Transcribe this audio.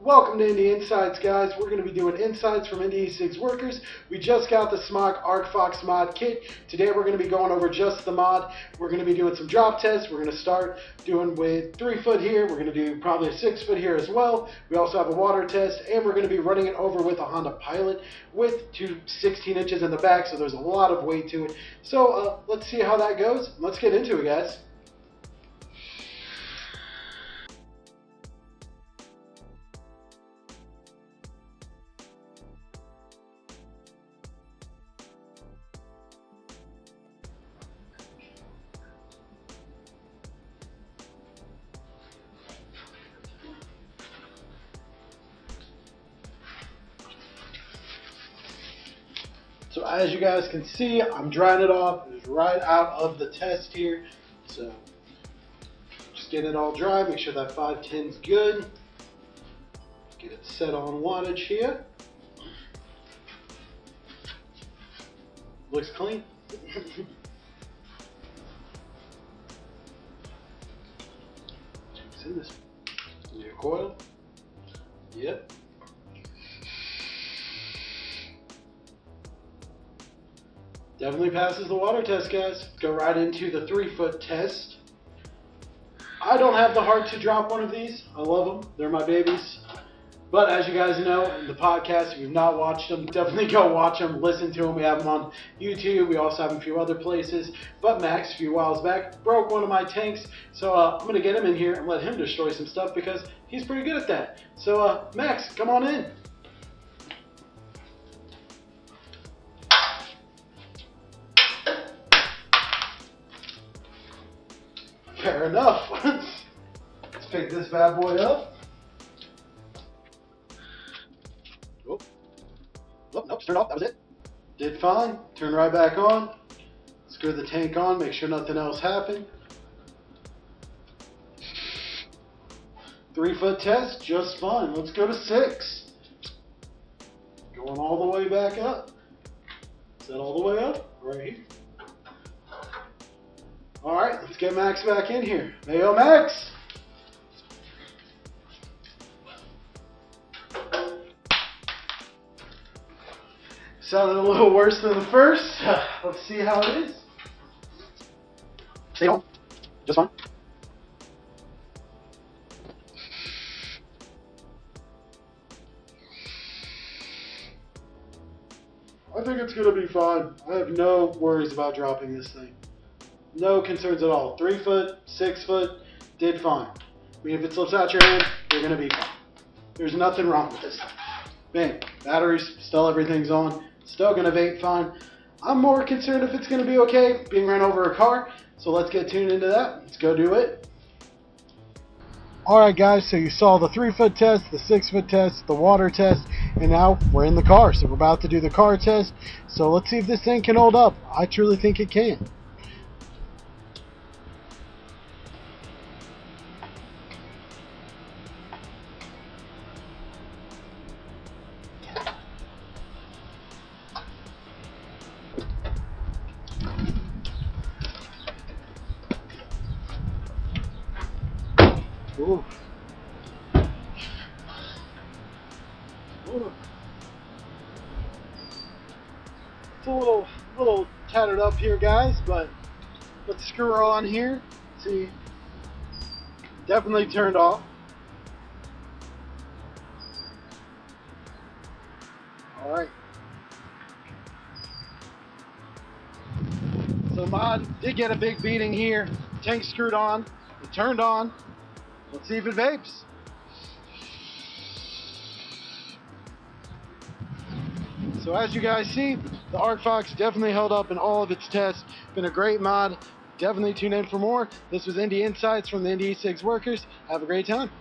Welcome to Indie Insights, guys. We're going to be doing insights from Indie E6 workers. We just got the SMOK ARCFOX mod kit. Today we're going to be going over just the mod. We're going to be doing some drop tests. We're going to start doing with 3 foot here. We're going to do probably a 6 foot here as well. We also have a water test, and we're going to be running it over with a Honda Pilot with 16 inches in the back, so there's a lot of weight to it. So let's see how that goes. Let's get into it, guys. So as you guys can see, I'm drying it off. It's right out of the test here. So just get it all dry, make sure that 510's good. Get it set on wattage here. Looks clean. See this? Your coil? Yep. Definitely passes the water test, guys. Go right into the 3 foot test. I don't have the heart to drop one of these. I love them. They're my babies. But as you guys know, in the podcast, if you've not watched them, definitely go watch them, listen to them. We have them on YouTube. We also have them a few other places. But Max, a few whiles back, broke one of my tanks. So I'm going to get him in here and let him destroy some stuff because he's pretty good at that. So Max, come on in. Fair enough. Let's pick this bad boy up. Oh, nope, turned off. That was it. Did fine. Turn right back on. Screw the tank on. Make sure nothing else happened. 3 foot test, just fine. Let's go to 6. Going all the way back up. Is that all the way up? Right here. Alright, let's get Max back in here. Mayo Max! Sounded a little worse than the first. Let's see how it is. Stay on. Just fine. I think it's going to be fine. I have no worries about dropping this thing. No concerns at all. 3 foot, 6 foot, did fine. I mean, if it slips out your hand, you're going to be fine. There's nothing wrong with this. Bang. Batteries, still everything's on. Still going to vape fine. I'm more concerned if it's going to be okay being run over a car. So let's get tuned into that. Let's go do it. Alright guys, so you saw the 3 foot test, the 6 foot test, the water test, and now we're in the car. So we're about to do the car test. So let's see if this thing can hold up. I truly think it can. Ooh. Ooh. It's a little tattered up here, guys, but let's screw her on here. See, definitely turned off. All right. So mod did get a big beating here. Tank screwed on. It turned on. Let's see if it vapes. So as you guys see, the ARCFOX definitely held up in all of its tests. Been a great mod. Definitely tune in for more. This was Indie Insights from the Indie E6 workers. Have a great time.